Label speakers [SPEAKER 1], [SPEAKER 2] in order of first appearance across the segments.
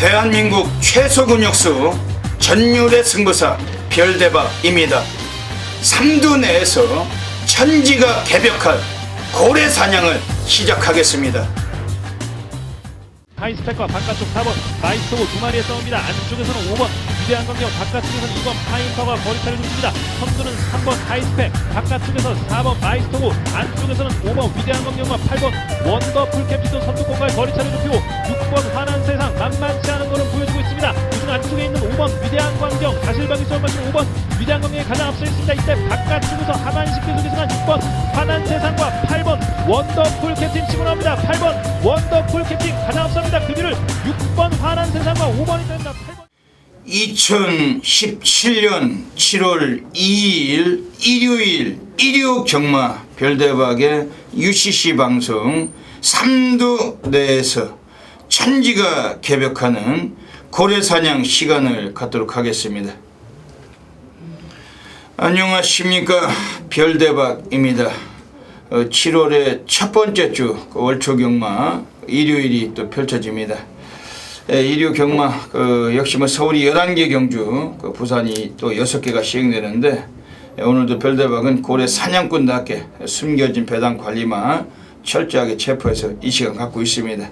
[SPEAKER 1] 대한민국 최소 근육수 전율의 승부사 별대박입니다. 삼두 내에서 천지가 개벽한 고래 사냥을 시작하겠습니다.
[SPEAKER 2] 하이스펙과 바깥쪽 4번 마이스토고 두 마리의 싸움입니다. 안쪽에서는 5번 위대한 강경, 바깥쪽에서는 2번 파인파가 거리차를 줍니다. 선두는 3번 하이스펙, 바깥쪽에서 4번 마이스토고, 안쪽에서는 5번 위대한 강경과 8번 원더풀 캡틴도 선두권과의 거리차를 좁히고 6번 환한 세상 만만치 않은 것을 보여주고 있습니다. 그중 안쪽에 있는 5번 위대한 광경, 가실방이 수업 마신 5번 위대한 광경이 가장 앞서 있습니다. 이때 바깥쪽에서 하만식 계속해서 6번 환한 세상과 8번 원더풀 캡틴 치고 나옵니다. 8번 원더풀 캡틴 가장 앞섭니다. 그 뒤를 6번 환한 세상과 5번이 됩니다. 8번.
[SPEAKER 1] 2017년 7월 2일 일요일 일요 경마 별대박의 UCC 방송 삼두 내에서 천지가 개벽하는 고래사냥 시간을 갖도록 하겠습니다. 안녕하십니까, 별대박입니다. 7월의 첫 번째 주 월초 경마 일요일이 또 펼쳐집니다. 일요 경마 역시 서울이 11개 경주, 부산이 또 6개가 시행되는데, 오늘도 별대박은 고래 사냥꾼답게 숨겨진 배당 관리만 철저하게 체포해서 이 시간 갖고 있습니다.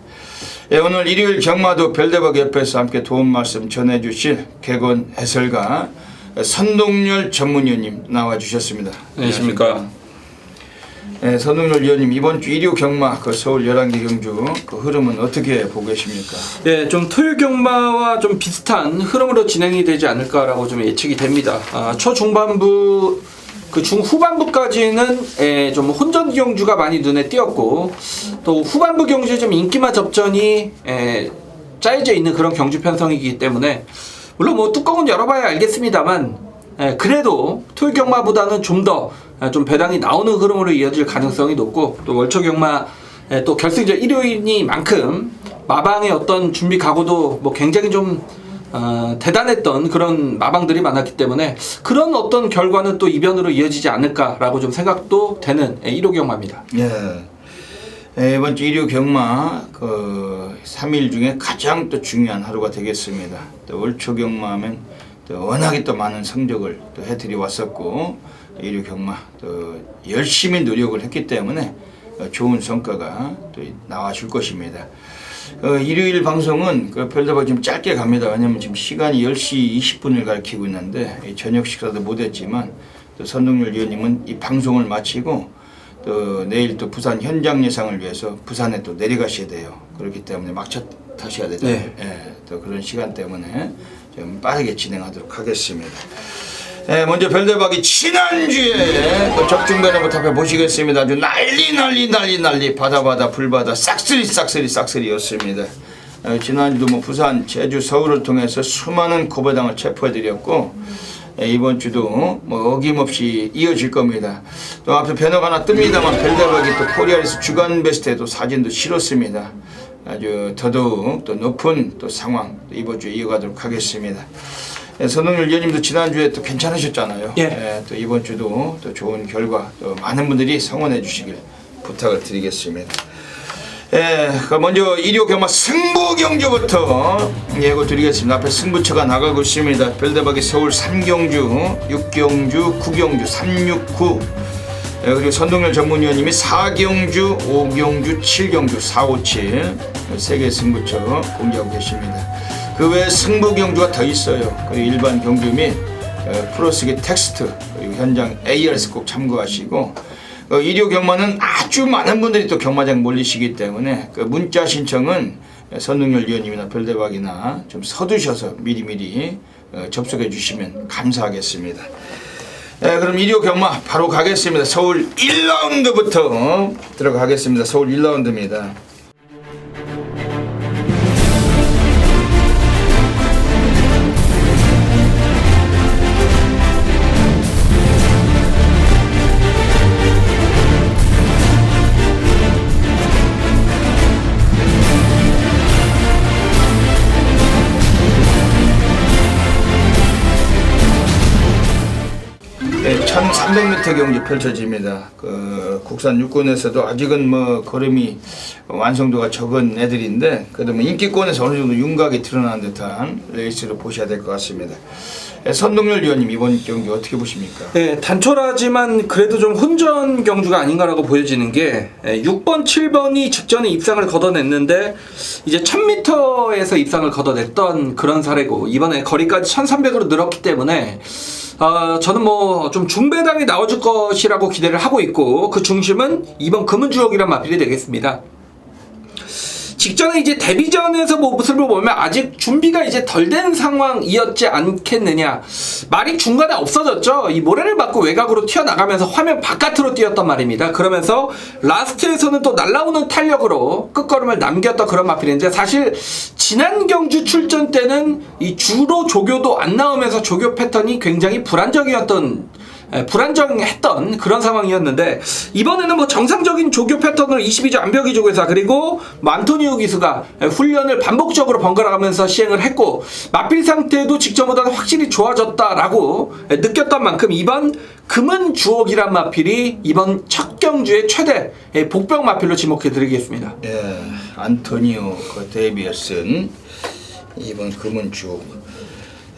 [SPEAKER 1] 오늘 일요일 경마도 별대박 옆에서 함께 도움 말씀 전해주실 개건 해설가 선동열 전문위원님 나와주셨습니다.
[SPEAKER 3] 안녕하십니까.
[SPEAKER 1] 선동열 위원님, 이번 주 일요 경마 서울 11개 경주 흐름은 어떻게 보고 계십니까?
[SPEAKER 3] 네, 좀 토요 경마와 좀 비슷한 흐름으로 진행이 되지 않을까라고 좀 예측이 됩니다. 초중반부 중후반부까지는 좀 혼전 경주가 많이 눈에 띄었고, 또 후반부 경주에 좀 인기마 접전이 짜여져 있는 그런 경주 편성이기 때문에, 물론 뚜껑은 열어봐야 알겠습니다만, 그래도 토요 경마보다는 좀 더 좀 배당이 나오는 흐름으로 이어질 가능성이 높고, 또 월초 경마 또 결승전 일요일이니만큼 마방의 어떤 준비 각오도 굉장히 좀 대단했던 그런 마방들이 많았기 때문에 그런 어떤 결과는 또 이변으로 이어지지 않을까라고 좀 생각도 되는 1호 경마입니다.
[SPEAKER 1] 이번 주 일요 경마 3일 중에 가장 또 중요한 하루가 되겠습니다. 또 월초 경마하면 또 워낙에 또 많은 성적을 또 해드려 왔었고, 일요 경마 또 열심히 노력을 했기 때문에 좋은 성과가 또 나와줄 것입니다. 일요일 방송은 별다방 좀 짧게 갑니다. 왜냐면 지금 시간이 10시 20분을 가리키고 있는데 저녁 식사도 못했지만, 또 선동열 위원님은 이 방송을 마치고 또 내일 또 부산 현장 예상을 위해서 부산에 또 내려가셔야 돼요. 그렇기 때문에 막차 타셔야 되죠. 네. 또 그런 시간 때문에 좀 빠르게 진행하도록 하겠습니다. 먼저 별대박이 지난주에 적중배너부터 앞에 보시겠습니다. 아주 난리 바다 불바다 싹쓸이였습니다. 지난주도 부산, 제주, 서울을 통해서 수많은 고배당을 체포해드렸고, 이번 주도 어김없이 이어질 겁니다. 또 앞에 배너가 하나 뜹니다만 별대박이 또 코리아에서 주간 베스트에도 사진도 실었습니다. 아주 더더욱 또 높은 또 상황 이번 주에 이어가도록 하겠습니다. 선동열 위원님도 지난주에 또 괜찮으셨잖아요. 또 이번 주도 또 좋은 결과 또 많은 분들이 성원해 주시길 부탁을 드리겠습니다. 먼저 일요 경마 승부 경주부터 예고 드리겠습니다. 앞에 승부처가 나가고 있습니다. 별대박이 서울 3경주, 6경주, 9경주, 369, 그리고 선동열 전문위원님이 4경주, 5경주, 7경주, 457 3개 승부처 공개하고 계십니다. 그 외에 승부 경주가 더 있어요. 그리고 일반 경주 및 프로스기 텍스트, 그리고 현장 ARS 꼭 참고하시고, 일요 경마는 아주 많은 분들이 또 경마장 몰리시기 때문에 문자 신청은 선동열 위원님이나 별대박이나 좀 서두셔서 미리미리 접속해 주시면 감사하겠습니다. 그럼 일요 경마 바로 가겠습니다. 서울 1라운드부터 들어가겠습니다. 서울 1라운드입니다. 300m 경기 펼쳐집니다. 국산 육군에서도 아직은 뭐 걸음이 완성도가 적은 애들인데 그래도 뭐 인기권에서 어느 정도 윤곽이 드러난 듯한 레이스로 보셔야 될 것 같습니다. 선동열 위원님 이번 경기 어떻게 보십니까?
[SPEAKER 3] 네, 단촐하지만 그래도 좀 혼전 경주가 아닌가라고 보여지는 게 6번, 7번이 직전에 입상을 걷어냈는데 이제 1000m에서 입상을 걷어냈던 그런 사례고 이번에 거리까지 1300으로 늘었기 때문에 저는 뭐 좀 중배당이 나와줄 것이라고 기대를 하고 있고 그 중심은 이번 금은주옥이란 마필이 되겠습니다. 직전에 이제 데뷔전에서 모습을 보면 아직 준비가 이제 덜 된 상황이었지 않겠느냐. 말이 중간에 없어졌죠. 이 모래를 맞고 외곽으로 튀어나가면서 화면 바깥으로 뛰었단 말입니다. 그러면서 라스트에서는 또 날아오는 탄력으로 끝걸음을 남겼던 그런 마필인데 사실 지난 경주 출전 때는 이 주로 조교도 안 나오면서 조교 패턴이 굉장히 불안정했던 그런 상황이었는데 이번에는 뭐 정상적인 조교 패턴을 22조 암벽이 조교사 그리고 안토니오 기수가 훈련을 반복적으로 번갈아가면서 시행을 했고 마필 상태도 직전보다는 확실히 좋아졌다라고 느꼈던 만큼 이번 금은 주옥이란 마필이 이번 첫 경주의 최대 복병 마필로 지목해 드리겠습니다.
[SPEAKER 1] 예, 안토니오 데이비어슨 이번 금은 주옥.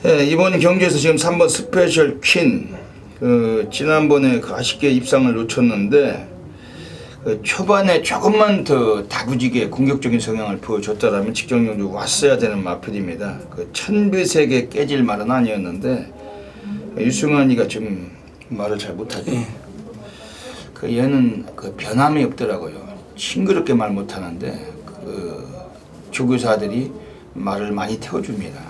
[SPEAKER 1] 예, 이번 경주에서 지금 3번 스페셜 퀸 지난번에 아쉽게 입상을 놓쳤는데 초반에 조금만 더 다부지게 공격적인 성향을 보여줬다라면 직전 경주 왔어야 되는 마필입니다. 천비색에 깨질 말은 아니었는데 유승환이가 좀 말을 잘 못하죠. 얘는 변함이 없더라고요. 싱그럽게 말 못하는데 조교사들이 말을 많이 태워줍니다.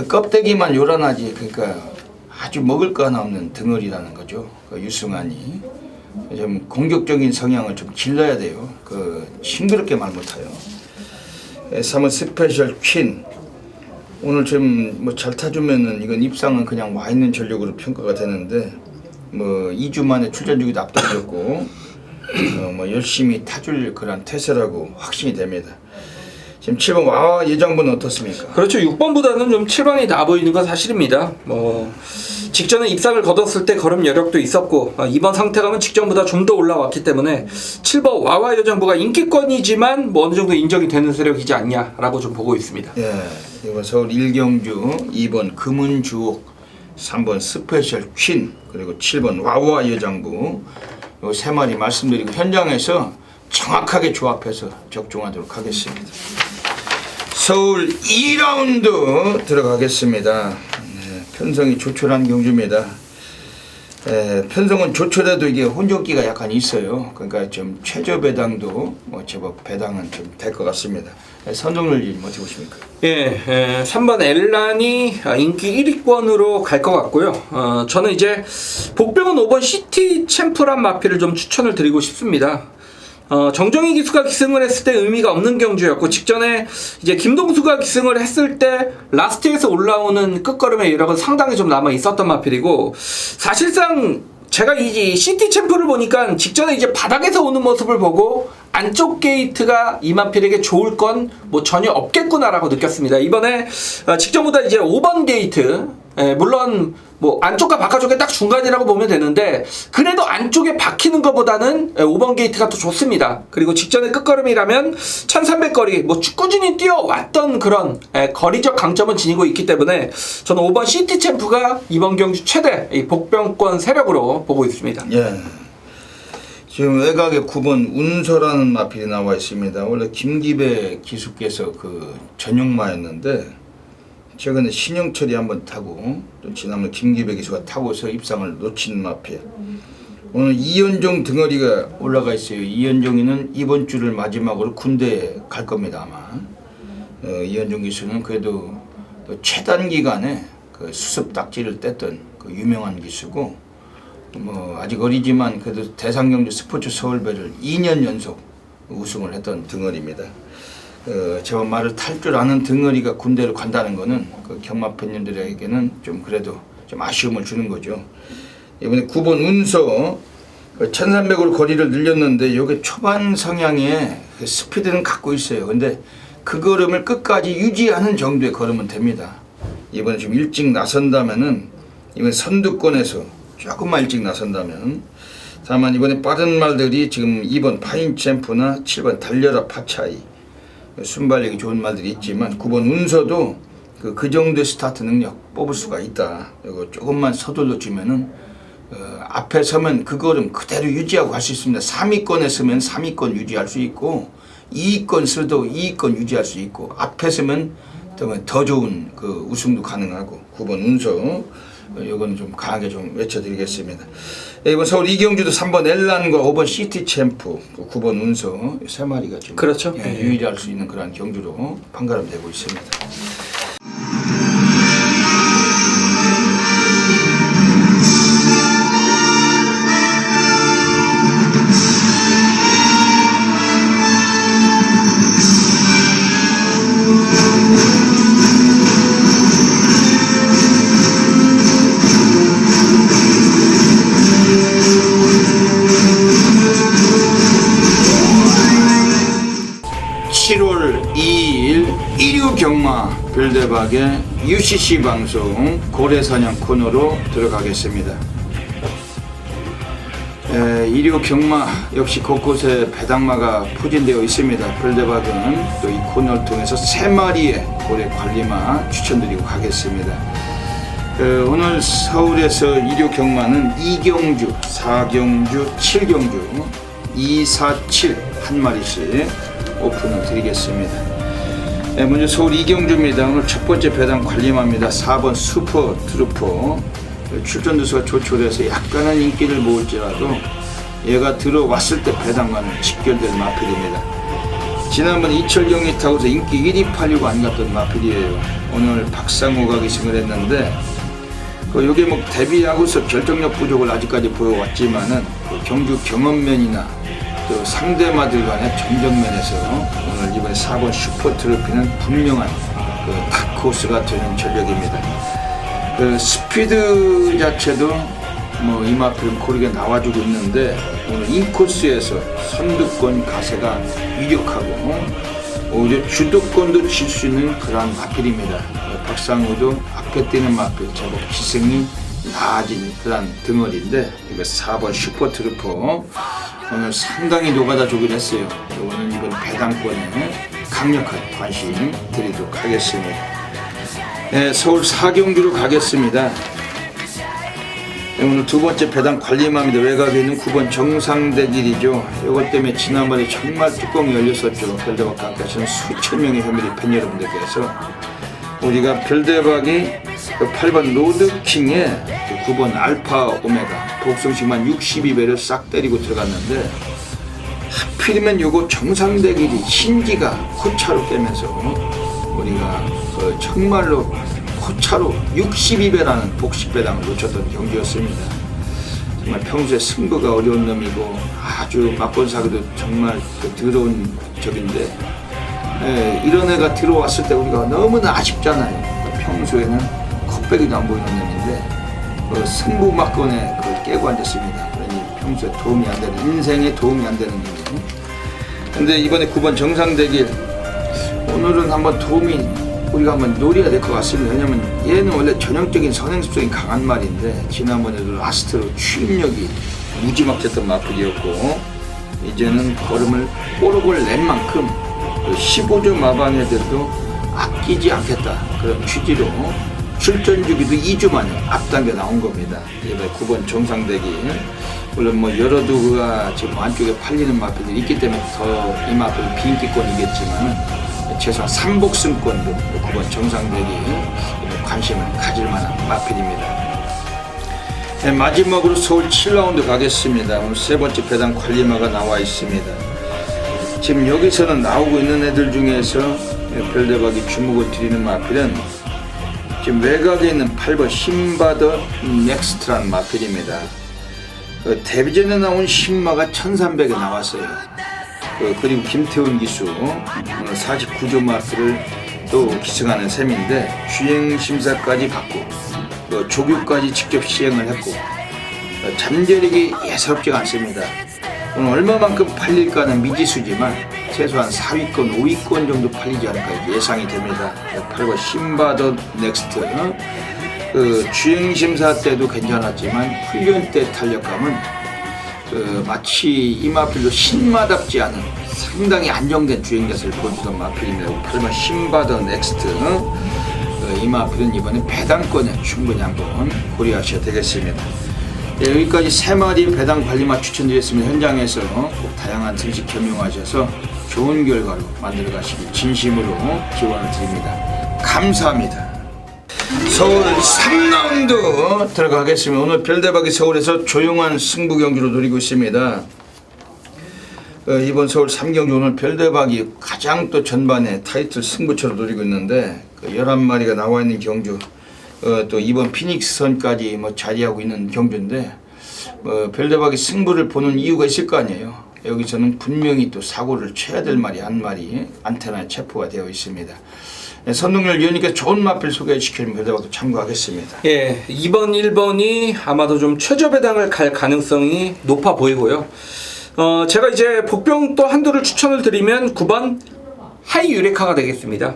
[SPEAKER 1] 껍데기만 요란하지 그러니까 아주 먹을 거 하나 없는 덩어리라는 거죠. 유승환이 좀 공격적인 성향을 좀 길러야 돼요. 싱그럽게 말 못해요. 3번 스페셜 퀸 오늘 좀 뭐 잘 타주면은 이건 입상은 그냥 와 있는 전력으로 평가가 되는데 뭐 2주 만에 출전 주기도 앞당겼고 뭐 열심히 타줄 그런 태세라고 확신이 됩니다. 지금 7번 와와 예정분은 어떻습니까?
[SPEAKER 3] 그렇죠. 6번보다는 좀 7번이 나아 보이는 건 사실입니다. 뭐 직전에 입상을 거뒀을 때 걸음 여력도 있었고 이번 상태감은 직전보다 좀 더 올라왔기 때문에 7번 와와 여정부가 인기권이지만 뭐 어느 정도 인정이 되는 세력이지 않냐라고 좀 보고 있습니다.
[SPEAKER 1] 예, 이번 서울 1경주 2번 금은주옥 3번 스페셜 퀸 그리고 7번 와와 여장부 요 세 마리 말씀드리고 현장에서 정확하게 조합해서 적중하도록 하겠습니다. 서울 2라운드 들어가겠습니다. 편성이 조촐한 경주입니다. 편성은 조촐해도 이게 혼적기가 약간 있어요. 그러니까 좀 최저 배당도 뭐 제법 배당은 좀 될 것 같습니다. 선동열 님 어떻게 보십니까?
[SPEAKER 3] 3번 엘란이 인기 1위권으로 갈 것 같고요. 저는 이제 복병은 5번 시티 챔프란 마필을 좀 추천을 드리고 싶습니다. 정정희 기수가 기승을 했을 때 의미가 없는 경주였고 직전에 이제 김동수가 기승을 했을 때 라스트에서 올라오는 끝걸음의 여력은 상당히 좀 남아 있었던 마필이고 사실상 제가 이 시티 챔프를 보니까 직전에 이제 바닥에서 오는 모습을 보고 안쪽 게이트가 이 마필에게 좋을 건 뭐 전혀 없겠구나라고 느꼈습니다. 이번에 직전보다 이제 5번 게이트 물론 뭐 안쪽과 바깥쪽에 딱 중간이라고 보면 되는데 그래도 안쪽에 박히는 것보다는 5번 게이트가 더 좋습니다. 그리고 직전의 끝걸음이라면 1300거리 뭐 꾸준히 뛰어왔던 그런 거리적 강점은 지니고 있기 때문에 저는 5번 시티 챔프가 이번 경주 최대 복병권 세력으로 보고 있습니다.
[SPEAKER 1] 예. 지금 외곽에 9번 운서라는 마필이 나와 있습니다. 원래 김기배 기수께서 전용마였는데 최근에 신영철이 한번 타고 또 지난번 김기배 기수가 타고서 입상을 놓친 마필. 오늘 이현종 등어리가 올라가 있어요. 이현종이는 이번 주를 마지막으로 군대에 갈 겁니다 아마. 이현종 기수는 그래도 최단 기간에 수습 딱지를 뗐던 유명한 기수고 뭐 아직 어리지만 그래도 대상경주 스포츠 서울배를 2년 연속 우승을 했던 등어리입니다. 제가 말을 탈 줄 아는 등어리가 군대를 간다는 거는 경마 팬님들에게는 좀 그래도 좀 아쉬움을 주는 거죠. 이번에 9번 운서 1300으로 거리를 늘렸는데 이게 초반 성향에 스피드는 갖고 있어요. 근데 그 걸음을 끝까지 유지하는 정도의 걸음은 됩니다. 이번에 좀 일찍 나선다면은 이번 선두권에서 조금만 일찍 나선다면. 다만 이번에 빠른 말들이 지금 2번 파인챔프나 7번 달려라 파차이 순발력이 좋은 말들이 있지만 9번 운서도 그 정도의 스타트 능력 뽑을 수가 있다. 이거 조금만 서둘러 주면은 앞에 서면 그 걸음 그대로 유지하고 갈 수 있습니다. 3위권에 서면 3위권 유지할 수 있고 2위권 서도 2위권 유지할 수 있고 앞에 서면 더 좋은 그 우승도 가능하고 9번 운서 이거는 좀 강하게 좀 외쳐드리겠습니다. 이번 서울 이경주도 3번 엘란과 5번 시티 챔프 9번 운서 세 마리가 좀
[SPEAKER 3] 그렇죠.
[SPEAKER 1] 유의할 수 있는 그러한 경주로 판가름되고 있습니다. 경마 별대박의 UCC 방송 고래사냥 코너로 들어가겠습니다. 일요 경마 역시 곳곳에 배당마가 포진되어 있습니다. 별대박은 또 이 코너를 통해서 3마리의 고래 관리마 추천드리고 가겠습니다. 오늘 서울에서 일요 경마는 2경주, 4경주, 7경주 2, 4, 7 한 마리씩 오픈을 드리겠습니다. 먼저 서울 이경주입니다. 오늘 첫 번째 배당 관리마입니다. 4번 슈퍼 트루퍼. 출전 두수가 조촐해서 약간은 인기를 모을지라도 얘가 들어왔을 때 배당과는 직결될 마필입니다. 지난번 이철경이 타고서 인기 1위 팔리고 안 갔던 마필이에요. 오늘 박상우가 기승을 했는데 요게 뭐 데뷔하고서 결정력 부족을 아직까지 보여왔지만은 경주 경험면이나 또 상대마들 간의 전적면에서 오늘 이번에 4번 슈퍼트로피는 분명한 다크호스가 되는 전력입니다. 스피드 자체도 뭐 이마필 고르게 나와주고 있는데 오늘 인코스에서 선두권 가세가 유력하고 오히려 주도권도 질 수 있는 그러한 마필입니다. 박상우도 앞에 뛰는 마필 제법 기승이 나아진 그러한 덩어리인데 이거 4번 슈퍼트루퍼 오늘 상당히 노가다 주긴 했어요. 오늘 이번 배당권에 강력한 관심 드리도록 하겠습니다. 서울 4경주로 가겠습니다. 오늘 두 번째 배당 관리마입니다. 외곽에 있는 9번 정상대길이죠. 이것 때문에 지난번에 정말 뚜껑이 열렸었죠. 별대박 가까이서는 수천 명의 현미리 팬 여러분들께서 우리가 별대박이 8번 로드킹에 9번 알파 오메가 독성식만 62배를 싹 때리고 들어갔는데 하필이면 요거 정상대길이 신기가 호차로 깨면서 우리가 정말로 호차로 62배라는 복식배당을 놓쳤던 경기였습니다. 정말 평소에 승부가 어려운 놈이고 아주 맞본 사기도 정말 더러운 적인데 이런 애가 들어왔을 때 우리가 너무나 아쉽잖아요. 평소에는 컵배기도 안 보이는 놈인데 승부 막건에 그걸 깨고 앉았습니다. 그러니 평소에 도움이 안 되는 인생에 도움이 안 되는 놈이에요. 근데 이번에 9번 정상대길 오늘은 한번 도움이 우리가 한번 노려야 될 것 같습니다. 왜냐면 얘는 원래 전형적인 선행습성이 강한 말인데 지난번에도 라스트로 추임력이 무지막지했던 마필이었고 이제는 걸음을 꼬르골 낸 만큼 15조 마방애들도 아끼지 않겠다 그런 취지로 출전 주기도 2주 만에 앞당겨 나온 겁니다. 이번에 9번 정상대기 물론 뭐 여러 두가 지금 안쪽에 팔리는 마필들이 있기 때문에 더 이 마필 비인기권이겠지만 최소한 3복승권도 9번 정상대기 관심을 가질 만한 마필입니다. 마지막으로 서울 7라운드 가겠습니다. 오늘 세 번째 배당 관리마가 나와 있습니다. 지금 여기서는 나오고 있는 애들 중에서 별대박이 주목을 드리는 마필은 지금 외곽에 있는 8번 신바더 넥스트라는 마필입니다. 데뷔전에 나온 신마가 1300에 나왔어요. 그리고 김태훈 기수 49조 마필을 또 기승하는 셈인데 주행심사까지 받고 조교까지 직접 시행을 했고 잠재력이 예사롭지가 않습니다. 오늘 얼마만큼 팔릴까는 미지수지만 최소한 4위권, 5위권 정도 팔리지 않을까 예상이 됩니다. 8번 신바더 넥스트 그 주행 심사 때도 괜찮았지만 훈련 때 탄력감은 그 마치 이 마필도 신마답지 않은 상당히 안정된 주행 자세를 보여주던 마필입니다. 8번 신바더 넥스트. 이 마필은 이번에 배당권에 충분히 한번 고려하셔야 되겠습니다. 네, 여기까지 3마리 배당 관리마 추천드렸습니다. 현장에서 꼭 다양한 등식 겸용하셔서 좋은 결과로 만들어 가시길 진심으로 기원을 드립니다. 감사합니다. 서울 3라운드 들어가겠습니다. 오늘 별대박이 서울에서 조용한 승부 경기로 노리고 있습니다. 이번 서울 3경기 오늘 별대박이 가장 또 전반에 타이틀 승부처로 노리고 있는데 11마리가 나와 있는 경주, 또 이번 피닉스선까지 뭐 자리하고 있는 경주인데 별대박이 승부를 보는 이유가 있을 거 아니에요. 여기서는 분명히 또 사고를 쳐야 될 말이 한 마리 안테나에 체포가 되어 있습니다. 선동열 위원님께서 좋은 마필 소개시키면 별대박도 참고하겠습니다.
[SPEAKER 3] 예, 2번, 1번이 아마도 좀 최저 배당을 갈 가능성이 높아 보이고요. 제가 이제 복병 또 한두를 추천을 드리면 9번 하이 유레카가 되겠습니다.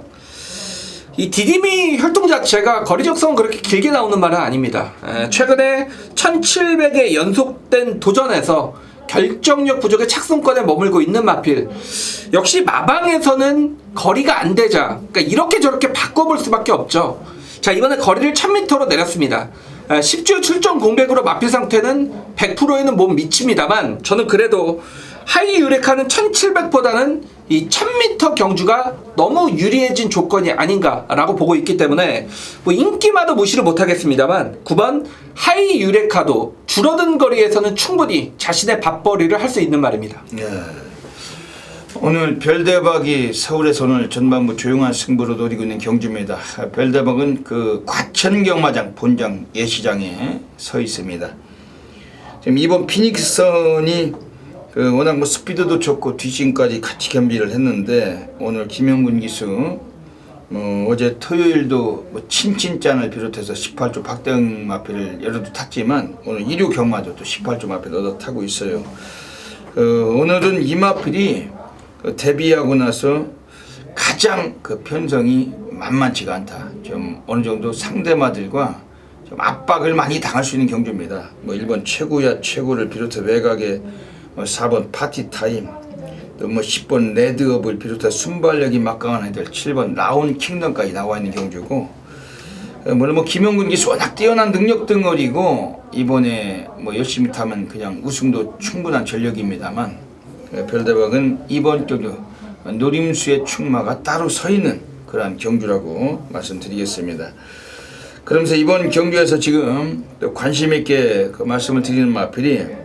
[SPEAKER 3] 이 디디미 혈통 자체가 거리 적성은 그렇게 길게 나오는 말은 아닙니다. 최근에 1700의 연속된 도전에서 결정력 부족의 착승권에 머물고 있는 마필. 역시 마방에서는 거리가 안 되자, 그러니까 이렇게 저렇게 바꿔볼 수밖에 없죠. 자, 이번에 거리를 1000m로 내렸습니다. 10주 출전 공백으로 마필 상태는 100%에는 못 미칩니다만, 저는 그래도 하이 유레카는 1700보다는 이 1000m 경주가 너무 유리해진 조건이 아닌가라고 보고 있기 때문에 뭐 인기마도 무시를 못하겠습니다만 9번 하이 유레카도 줄어든 거리에서는 충분히 자신의 밥벌이를 할 수 있는 말입니다.
[SPEAKER 1] 네. 오늘 별대박이 서울에서 오늘 전반부 조용한 승부로 노리고 있는 경주입니다. 별대박은 그 과천경마장 본장 예시장에 서 있습니다. 지금 이번 피닉스선이 그 워낙 뭐 스피드도 좋고 뒷심까지 같이 겸비를 했는데 오늘 김영근 기수 어제 토요일도 뭐 친친짠을 비롯해서 18조 박대응 마필을 여러 두 탔지만 오늘 1호 경마도 또 18조 마필 얻어 타고 있어요. 오늘은 이 마필이 데뷔하고 나서 가장 그 편성이 만만치가 않다. 좀 어느 정도 상대마들과 좀 압박을 많이 당할 수 있는 경주입니다. 뭐 1번 최고야 최고를 비롯해 외곽에 4번 파티타임, 또 뭐 10번 레드업을 비롯해 순발력이 막강한 애들 7번 라운 킹덤까지 나와 있는 경주고, 물론 뭐 김영근 기수 워낙 뛰어난 능력 덩어리고 이번에 뭐 열심히 타면 그냥 우승도 충분한 전력입니다만 별대박은 이번 경주 노림수의 충마가 따로 서 있는 그러한 경주라고 말씀드리겠습니다. 그러면서 이번 경주에서 지금 또 관심 있게 그 말씀을 드리는 마필이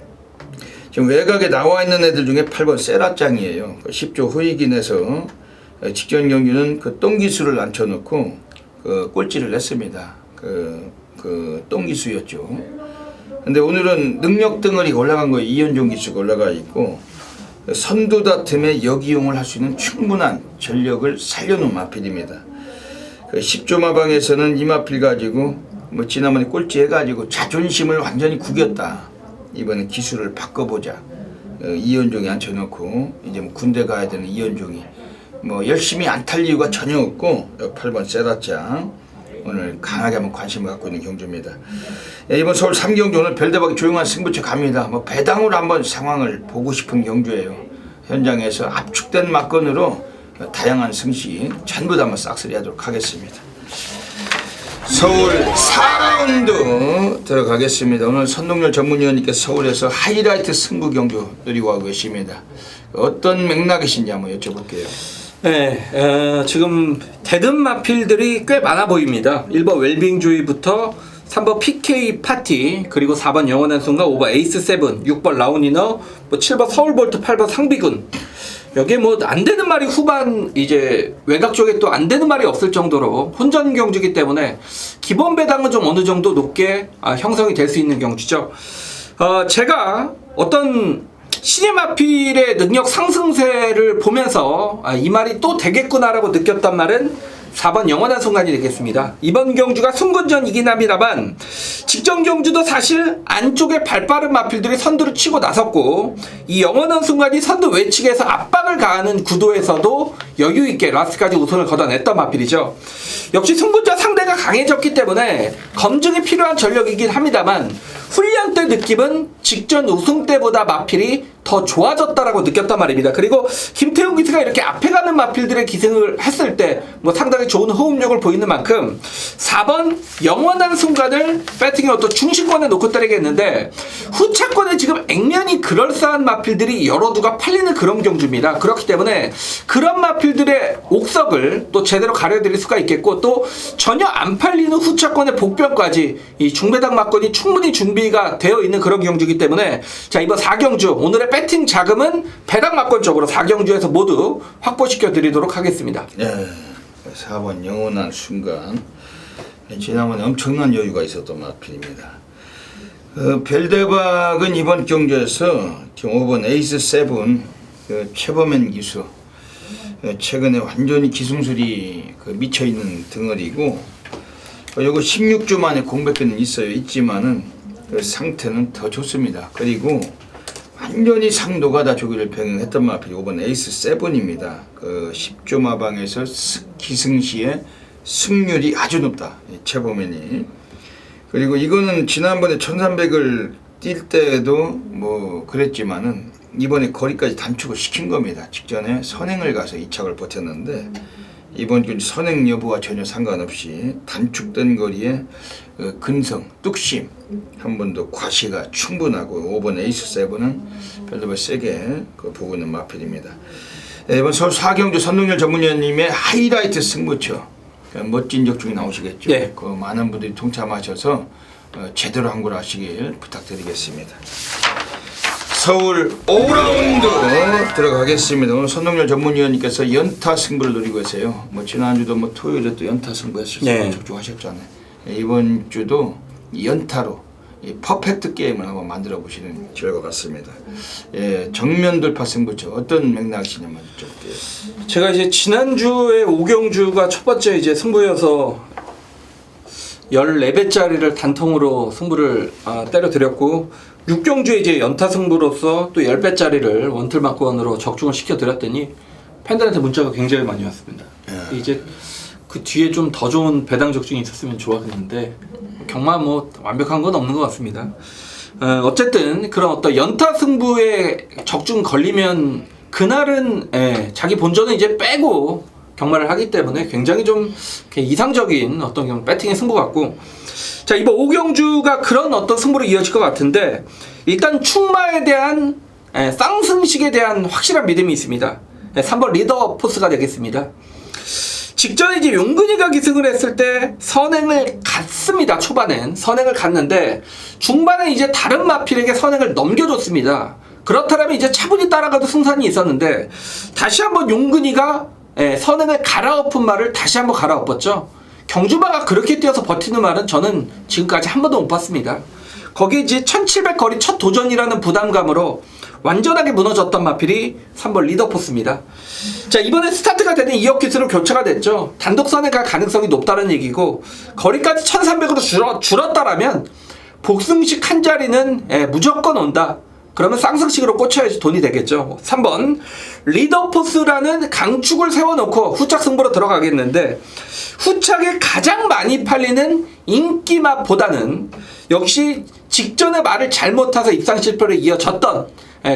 [SPEAKER 1] 지금 외곽에 나와 있는 애들 중에 8번 세라짱이에요. 10조 호이긴에서 직전 경기는 그 똥기수를 앉혀놓고 그 꼴찌를 냈습니다. 그 똥기수였죠. 근데 오늘은 능력 덩어리가 올라간 거예요. 이현종 기수가 올라가 있고 선두 다툼에 역이용을 할 수 있는 충분한 전력을 살려놓은 마필입니다. 그 10조 마방에서는 이 마필 가지고 뭐 지난번에 꼴찌 해가지고 자존심을 완전히 구겼다. 이번에 기술을 바꿔보자. 이현종이 앉혀놓고 이제 뭐 군대 가야 되는 이현종이 뭐 열심히 안 탈 이유가 전혀 없고 8번 세라짱 오늘 강하게 한번 관심을 갖고 있는 경주입니다. 이번 서울 3경주 오늘 별대박이 조용한 승부처 갑니다. 뭐 배당으로 한번 상황을 보고 싶은 경주예요. 현장에서 압축된 막건으로 다양한 승시 전부 다 한번 싹쓸이 하도록 하겠습니다. 서울 4라운드 들어가겠습니다. 오늘 선동열 전문위원님께서 서울에서 하이라이트 승부 경주 누리고 하고 계십니다. 어떤 맥락이신지 한번 여쭤볼게요.
[SPEAKER 3] 네, 지금 대든 마필들이 꽤 많아 보입니다. 1번 웰빙주의부터 3번 PK 파티, 그리고 4번 영원한 순간, 5번 에이스 세븐, 6번 라운이너, 뭐 7번 서울볼트, 8번 상비군. 여기에 뭐 안 되는 말이 후반 이제 외곽 쪽에 또 안 되는 말이 없을 정도로 혼전 경주이기 때문에 기본 배당은 좀 어느 정도 높게 형성이 될 수 있는 경주죠. 제가 어떤 신의 마필의 능력 상승세를 보면서 이 말이 또 되겠구나라고 느꼈단 말은 4번 영원한 순간이 되겠습니다. 이번 경주가 승군전이긴 합니다만 직전 경주도 사실 안쪽에 발빠른 마필들이 선두를 치고 나섰고 이 영원한 순간이 선두 외측에서 압박을 가하는 구도에서도 여유있게 라스트까지 우승을 거둬냈던 마필이죠. 역시 승군전 상대가 강해졌기 때문에 검증이 필요한 전력이긴 합니다만 훈련 때 느낌은 직전 우승 때보다 마필이 더 좋아졌다라고 느꼈단 말입니다. 그리고 김태훈 기수가 이렇게 앞에 가는 마필들의 기승을 했을 때 뭐 상당히 좋은 호흡력을 보이는 만큼 4번 영원한 순간을 배팅의 또 중심권에 놓고 때리겠는데 후차권에 지금 액면이 그럴싸한 마필들이 여러 두가 팔리는 그런 경주입니다. 그렇기 때문에 그런 마필들의 옥석을 또 제대로 가려드릴 수가 있겠고 또 전혀 안 팔리는 후차권의 복변까지 이 중배당 막권이 충분히 준비가 되어 있는 그런 경주이기 때문에 자 이번 4경주 오늘의 배팅 자금은 배당 막권 쪽으로 4경주에서 모두 확보시켜 드리도록 하겠습니다.
[SPEAKER 1] 네, 4번 영원한 순간. 지난번에 엄청난 여유가 있었던 마필입니다. 별대박은 이번 경주에서 지금 5번 에이스 7 최범현 기수 최근에 완전히 기승술이 미쳐있는 덩어리고 요거 16주 만에 공백기는 있지만은 그 상태는 더 좋습니다. 그리고 완전히 상도가 다 조기를 병행했던 마필이 5번 에이스 7입니다. 그 10조 마방에서 기승시에 승률이 아주 높다. 최범현이. 그리고 이거는 지난번에 1300을 뛸 때도 뭐 그랬지만은 이번에 거리까지 단축을 시킨 겁니다. 직전에 선행을 가서 2착을 버텼는데 이번 주 선행 여부와 전혀 상관없이 단축된 거리에 근성, 뚝심 한 번 더 과시가 충분하고 5번 에이스 7은 별로 세게 보고 있는 마필입니다. 이번 서울 4경주 선동열 전문위원님의 하이라이트 승부처 멋진 적중이 나오시겠죠.
[SPEAKER 3] 네.
[SPEAKER 1] 그 많은 분들이 동참하셔서 제대로 항구하시길 부탁드리겠습니다. 서울 5라운드 들어가겠습니다. 오늘 선동열 전문위원님께서 연타 승부를 노리고 계세요. 뭐 지난주도 뭐 토요일에 또 연타 승부 했었어요.
[SPEAKER 3] 네.
[SPEAKER 1] 적중하셨잖아요. 이번 주도 연타로 이 퍼펙트 게임을 한번 만들어 보시는 결과 같습니다. 예, 정면 돌파 승부처 어떤 맥락이시냐면 좀
[SPEAKER 3] 제가 이제 지난주에 5경주가 첫 번째 이제 승부여서 14배짜리를 단통으로 승부를 때려드렸고 6경주에 이제 연타 승부로서 또 10배짜리를 원틀 막권으로 적중을 시켜드렸더니 팬들한테 문자가 굉장히 많이 왔습니다. 이제 그 뒤에 좀 더 좋은 배당 적중이 있었으면 좋았겠는데 경마 뭐 완벽한 건 없는 것 같습니다. 어쨌든 그런 어떤 연타 승부에 적중 걸리면 그날은 자기 본전은 이제 빼고 경마를 하기 때문에 굉장히 좀 이상적인 어떤 배팅의 승부 같고 자 이번 5경주가 그런 어떤 승부로 이어질 것 같은데 일단 충마에 대한 쌍승식에 대한 확실한 믿음이 있습니다. 3번 리더 포스가 되겠습니다. 직전에 이제 용근이가 기승을 했을 때 선행을 갔습니다. 초반엔 선행을 갔는데 중반에 이제 다른 마필에게 선행을 넘겨줬습니다. 그렇다면 이제 차분히 따라가도 승산이 있었는데 다시 한번 용근이가 선행을 갈아엎은 말을 다시 한번 갈아엎었죠. 경주마가 그렇게 뛰어서 버티는 말은 저는 지금까지 한 번도 못 봤습니다. 거기에 이제 1700 거리 첫 도전이라는 부담감으로 완전하게 무너졌던 마필이 3번 리더포스입니다. 자 이번에 스타트가 되는 이역 기수로 교체가 됐죠. 단독선에 갈 가능성이 높다는 얘기고 거리까지 1300으로 줄었다라면 복승식 한 자리는 무조건 온다. 그러면 쌍승식으로 꽂혀야지 돈이 되겠죠. 3번 리더포스라는 강축을 세워놓고 후착 승부로 들어가겠는데 후착에 가장 많이 팔리는 인기맛보다는 역시 직전에 말을 잘못 타서 입상 실패로 이어졌던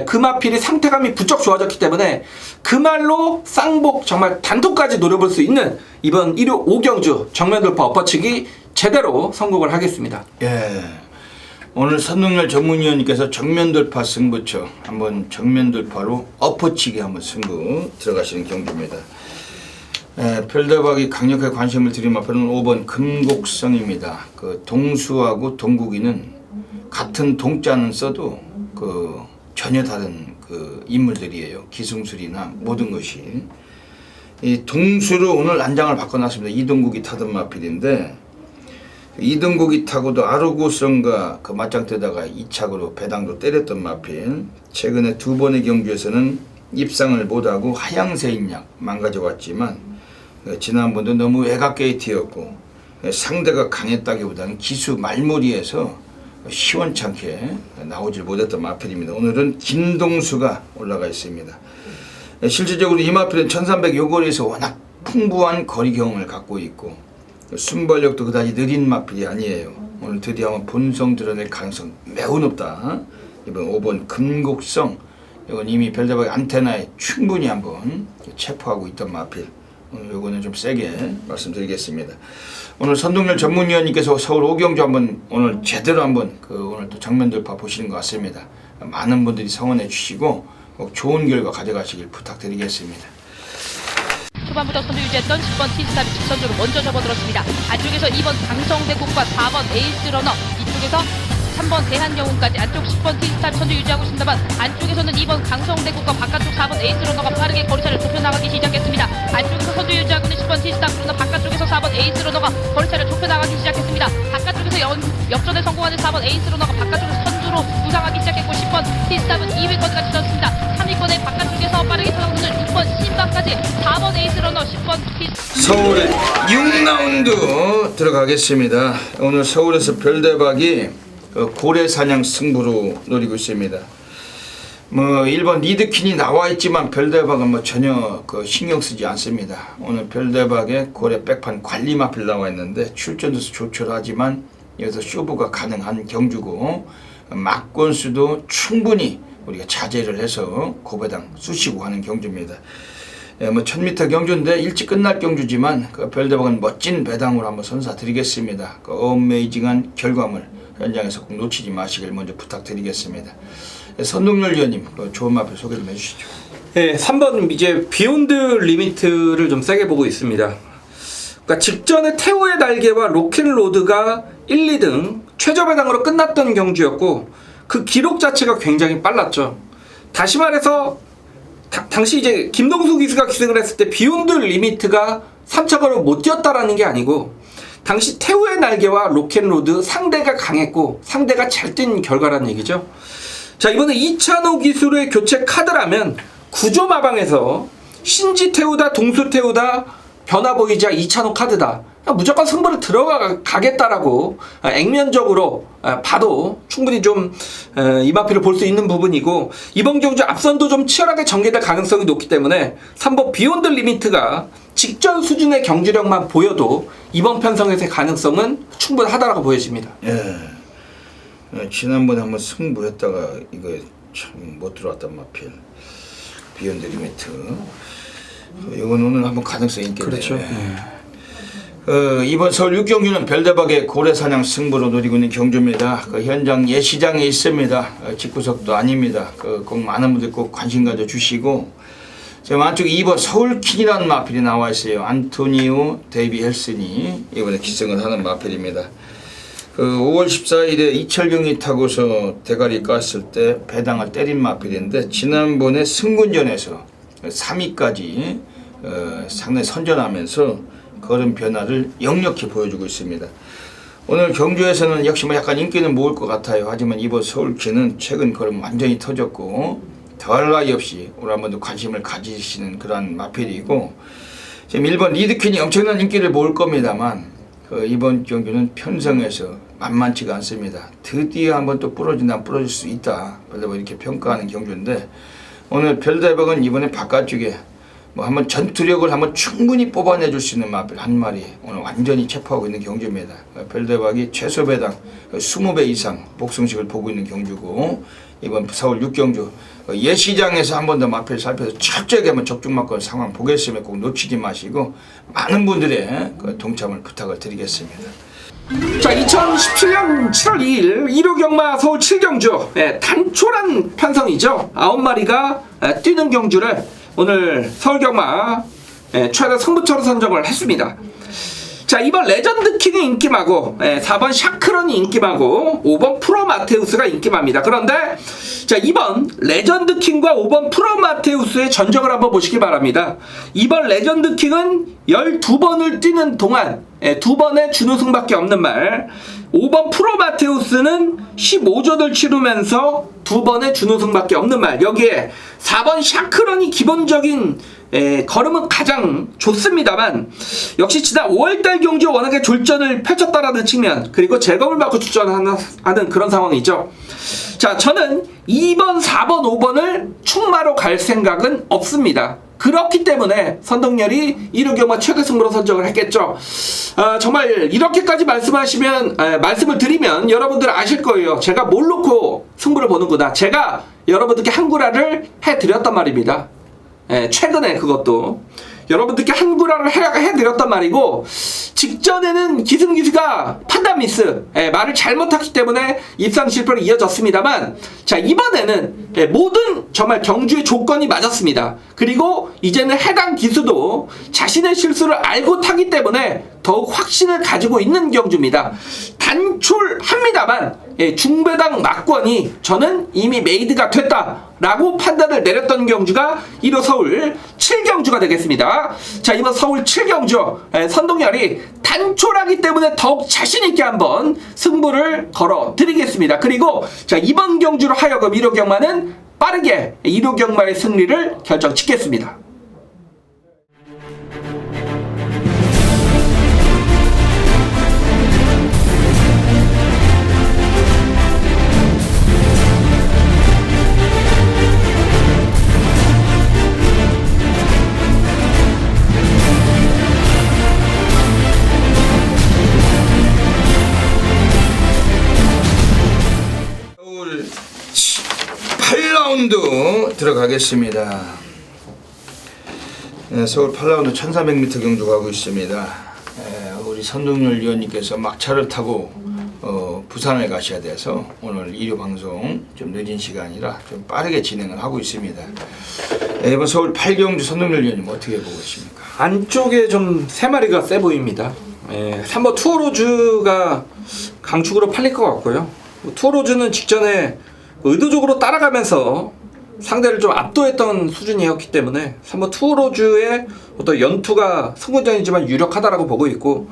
[SPEAKER 3] 그 마필이 상태감이 부쩍 좋아졌기 때문에 그 말로 쌍복 정말 단톡까지 노려볼 수 있는 이번 1호 5경주 정면 돌파 엎어치기 제대로 성공을 하겠습니다.
[SPEAKER 1] 예. 오늘 선동열 전문위원님께서 정면 돌파 승부처 한번 정면 돌파로 엎어치기 한번 승부 들어가시는 경주입니다. 별대박이 강력하게 관심을 드린 마필은 5번 금곡성입니다. 그 동수하고 동국이는 같은 동자는 써도 그 전혀 다른 그 인물들이에요. 기승술이나 모든 것이. 이 동수로 오늘 안장을 바꿔놨습니다. 이동국이 타던 마필인데 이동국이 타고도 아르고성과 그 맞짱뜨다가 2착으로 배당도 때렸던 마필. 최근에 두 번의 경주에서는 입상을 못하고 하향세 인약 망가져 왔지만 지난번도 너무 외곽 게이트였고 상대가 강했다기보다는 기수 말무리에서 시원찮게 나오질 못했던 마필입니다. 오늘은 김동수가 올라가 있습니다. 실질적으로 이 마필은 1300 요거리에서 워낙 풍부한 거리 경험을 갖고 있고 순발력도 그다지 느린 마필이 아니에요. 오늘 드디어 한번 본성 드러낼 가능성 매우 높다. 이번 5번 금곡성, 이건 이미 별대박의 안테나에 충분히 한번 체포하고 있던 마필. 오늘 요거는 좀 세게 말씀드리겠습니다. 오늘 선동열 전문위원님께서 서울 오경주 한번 오늘 제대로 한번 오늘 또 정면 돌파 보시는 것 같습니다. 많은 분들이 성원해 주시고 꼭 좋은 결과 가져가시길 부탁드리겠습니다.
[SPEAKER 4] 초반부터 선두 유지했던 10번 티스탑이 직선적으로 먼저 접어들었습니다. 안쪽에서 2번 강성대국과 4번 에이스 러너, 이쪽에서 3번 대한영웅까지 안쪽 10번 티스탑이 선두 유지하고 있습니다만 안쪽에서는 2번 강성대국과 바깥쪽 4번 에이스 러너가 빠르게 거리차를 좁혀나가기 시작했습니다. 안쪽에서 선두 유지하고 있는 10번 티스탑 그러나 바깥쪽에서 4번 에이스 러너가 거리차를 좁혀나가기 시작했습니다. 바깥쪽에서 역전에 성공하는 4번 에이스 러너가 바깥쪽에서 선두로 부상하기 시작했고 10번 티스탑은 2위권까지 치렀습니다. 3위권에 바깥쪽에서 빠르게 터나오는 6번 신박까지 4번 에이스 러너 10번 티스탑
[SPEAKER 1] 서울 6라운드 들어가겠습니다. 오늘 서울에서 별대박이 고래사냥 승부로 노리고 있습니다. 1번 리드킨이 나와 있지만 별대박은 전혀 신경 쓰지 않습니다. 오늘 별대박의 고래 백판 관리 마필 나와 있는데 출전에서 조촐하지만 여기서 쇼부가 가능한 경주고 막권수도 충분히 우리가 자제를 해서 고배당 쑤시고 하는 경주입니다. 1000m 경주인데 일찍 끝날 경주지만 별대박은 멋진 배당으로 한번 선사드리겠습니다. 어메이징한 결과물 현장에서 꼭 놓치지 마시길 먼저 부탁드리겠습니다. 선동열 위원님 좋은 마필 소개 좀 해주시죠.
[SPEAKER 3] 네, 3번 이제 비욘드 리미트를 좀 세게 보고 있습니다. 그러니까 직전에 태우의 날개와 로켓로드가 1, 2등 최저 배당으로 끝났던 경주였고 그 기록 자체가 굉장히 빨랐죠. 다시 말해서 당시 이제 김동수 기수가 기승을 했을 때 비욘드 리미트가 3차거를 못 뛰었다라는 게 아니고 당시 태우의 날개와 로켓로드 상대가 강했고 상대가 잘 뛴 결과라는 얘기죠. 자, 이번에 이찬호 기술의 교체 카드라면 구조 마방에서 신지 태우다 동수 태우다 변화 보이자 이찬호 카드다. 무조건 승부를 들어가겠다라고 액면적으로 봐도 충분히 좀 이 마필을 볼 수 있는 부분이고 이번 경주 앞선도 좀 치열하게 전개될 가능성이 높기 때문에 3번 비욘드 리미트가 직전 수준의 경주력만 보여도 이번 편성에서의 가능성은 충분하다라고 보여집니다.
[SPEAKER 1] 지난번에 한번 승부했다가 이거 참 못 들어왔단 마필 비욘드 리미트. 이건 오늘 한번 가능성이 있겠네요.
[SPEAKER 3] 그렇죠.
[SPEAKER 1] 이번 서울 6경주는 별대박의 고래사냥 승부로 노리고 있는 경주입니다. 현장 예시장에 있습니다. 집구석도 아닙니다. 꼭 많은 분들 꼭 관심 가져주시고 지금 안쪽에 2번 서울킹이라는 마필이 나와 있어요. 안토니오 데이비 헬슨이 이번에 기승을 하는 마필입니다. 5월 14일에 이철경이 타고서 대가리 깠을 때 배당을 때린 마필인데 지난번에 승군전에서 3위까지 상당히 선전하면서 걸음 변화를 역력히 보여주고 있습니다. 오늘 경주에서는 역시 약간 인기는 모을 것 같아요. 하지만 이번 서울키는 최근 걸음 완전히 터졌고 더할 나위 없이 오늘 한 번 더 관심을 가지시는 그러한 마필이고 지금 1번 리드퀸이 엄청난 인기를 모을 겁니다만 이번 경주는 편성에서 만만치가 않습니다. 드디어 한번 또 부러진다면 부러질 수 있다. 별대박 이렇게 평가하는 경주인데 오늘 별대박은 이번에 바깥쪽에 한번 전투력을 한번 충분히 뽑아내줄 수 있는 마필 한 마리 오늘 완전히 체포하고 있는 경주입니다. 별대박이 최소 배당 20배 이상 복승식을 보고 있는 경주고 이번 서울 6경주 예시장에서 한 번 더 마필 살펴서 철저하게 한번 적중맞건 상황 보겠으면 꼭 놓치지 마시고 많은 분들의 동참을 부탁을 드리겠습니다.
[SPEAKER 3] 자, 2017년 7월 2일 1호 경마 서울 7경주 단촐한 편성이죠. 9마리가 뛰는 경주를 오늘 서울경마 최다 승부처로 선정을 했습니다. 자, 이번 레전드킹이 인기마고 4번 샤크런이 인기마고 5번 프로마테우스가 인기마입니다. 그런데 자, 이번 레전드킹과 5번 프로마테우스의 전적을 한번 보시기 바랍니다. 이번 레전드킹은 12번을 뛰는 동안 2번의 준우승밖에 없는 말, 5번 프로마테우스는 15조를 치르면서 2번의 준우승밖에 없는 말, 여기에 4번 샤크런이 기본적인 걸음은 가장 좋습니다만 역시 지난 5월달 경기에 워낙에 졸전을 펼쳤다라는 측면 그리고 재검을 받고 출전하는 그런 상황이죠. 자, 저는 2번, 4번, 5번을 충마로 갈 생각은 없습니다. 그렇기 때문에 선동열이 1호 경마 최고 승부로 선정을 했겠죠. 정말 이렇게까지 말씀을 드리면 여러분들 아실 거예요. 제가 뭘 놓고 승부를 보는구나. 제가 여러분들께 한구라를 해드렸단 말입니다. 최근에 그것도 여러분들께 한구라를 해드렸단 말이고 직전에는 기승기수가 판단 미스 말을 잘못했기 때문에 입상 실패로 이어졌습니다만 자 이번에는 모든 정말 경주의 조건이 맞았습니다. 그리고 이제는 해당 기수도 자신의 실수를 알고 타기 때문에 더욱 확신을 가지고 있는 경주입니다. 단촐합니다만 중배당 막권이 저는 이미 메이드가 됐다라고 판단을 내렸던 경주가 1호 서울 7경주가 되겠습니다. 자 이번 서울 7경주 선동열이 단촐하기 때문에 더욱 자신있게 한번 승부를 걸어 드리겠습니다. 그리고 자 이번 경주로 하여금 1호 경마는 빠르게 1호 경마의 승리를 결정 짓겠습니다.
[SPEAKER 1] 서울 8라운드 들어가겠습니다. 서울 8라운드 1300m 경주 가고 있습니다. 우리 선동열 위원님께서 막차를 타고 부산을 가셔야 돼서 오늘 1호 방송 좀 늦은 시간이라 좀 빠르게 진행을 하고 있습니다. 이번 서울 8경주 선동열 위원님 어떻게 보고 계십니까?
[SPEAKER 3] 안쪽에 좀 3마리가 세 보입니다. 3번 투어로즈가 강축으로 팔릴 것 같고요. 투어로즈는 직전에 의도적으로 따라가면서 상대를 좀 압도했던 수준이었기 때문에 3번 투어로즈의 어떤 연투가 승부전이지만 유력하다라고 보고 있고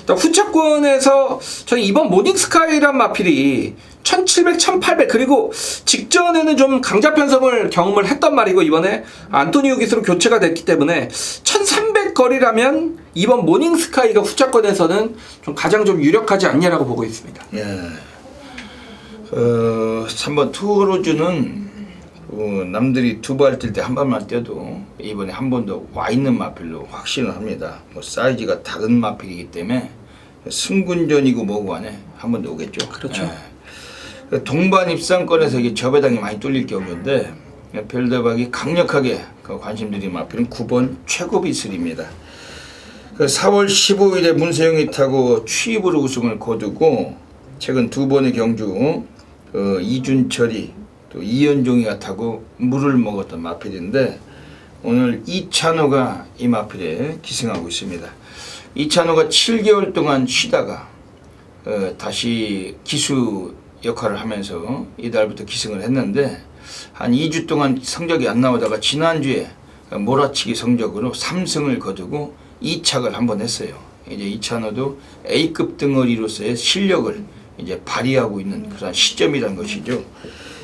[SPEAKER 3] 후차권에서 저는 이번 모닝스카이란 마필이 1700, 1800 그리고 직전에는 좀 강자 편성을 경험을 했단 말이고 이번에 안토니오 기수로 교체가 됐기 때문에 1300 거리라면 이번 모닝스카이가 후차권에서는 좀 가장 좀 유력하지 않냐라고 보고 있습니다.
[SPEAKER 1] 3번 투어로즈는 남들이 두발 뛸 때 한 발만 뛰어도 이번에 한 번 더 와 있는 마필로 확신을 합니다. 사이즈가 다른 마필이기 때문에 승군전이고 뭐고 간에 한 번 더 오겠죠.
[SPEAKER 3] 그렇죠.
[SPEAKER 1] 동반 입상권에서 이게 저배당이 많이 뚫릴 경우인데 별대박이 강력하게 관심 드린 마필은 9번 최고비슬입니다. 4월 15일에 문세영이 타고 취입으로 우승을 거두고 최근 두 번의 경주 이준철이 또 이현종이가 타고 물을 먹었던 마필인데 오늘 이찬호가 이 마필에 기승하고 있습니다. 이찬호가 7개월 동안 쉬다가 다시 기수 역할을 하면서 이달부터 기승을 했는데 한 2주 동안 성적이 안 나오다가 지난주에 몰아치기 성적으로 3승을 거두고 2착을 한번 했어요. 이제 이찬호도 A급 등어리로서의 실력을 이제 발휘하고 있는 그런 시점이라는 것이죠.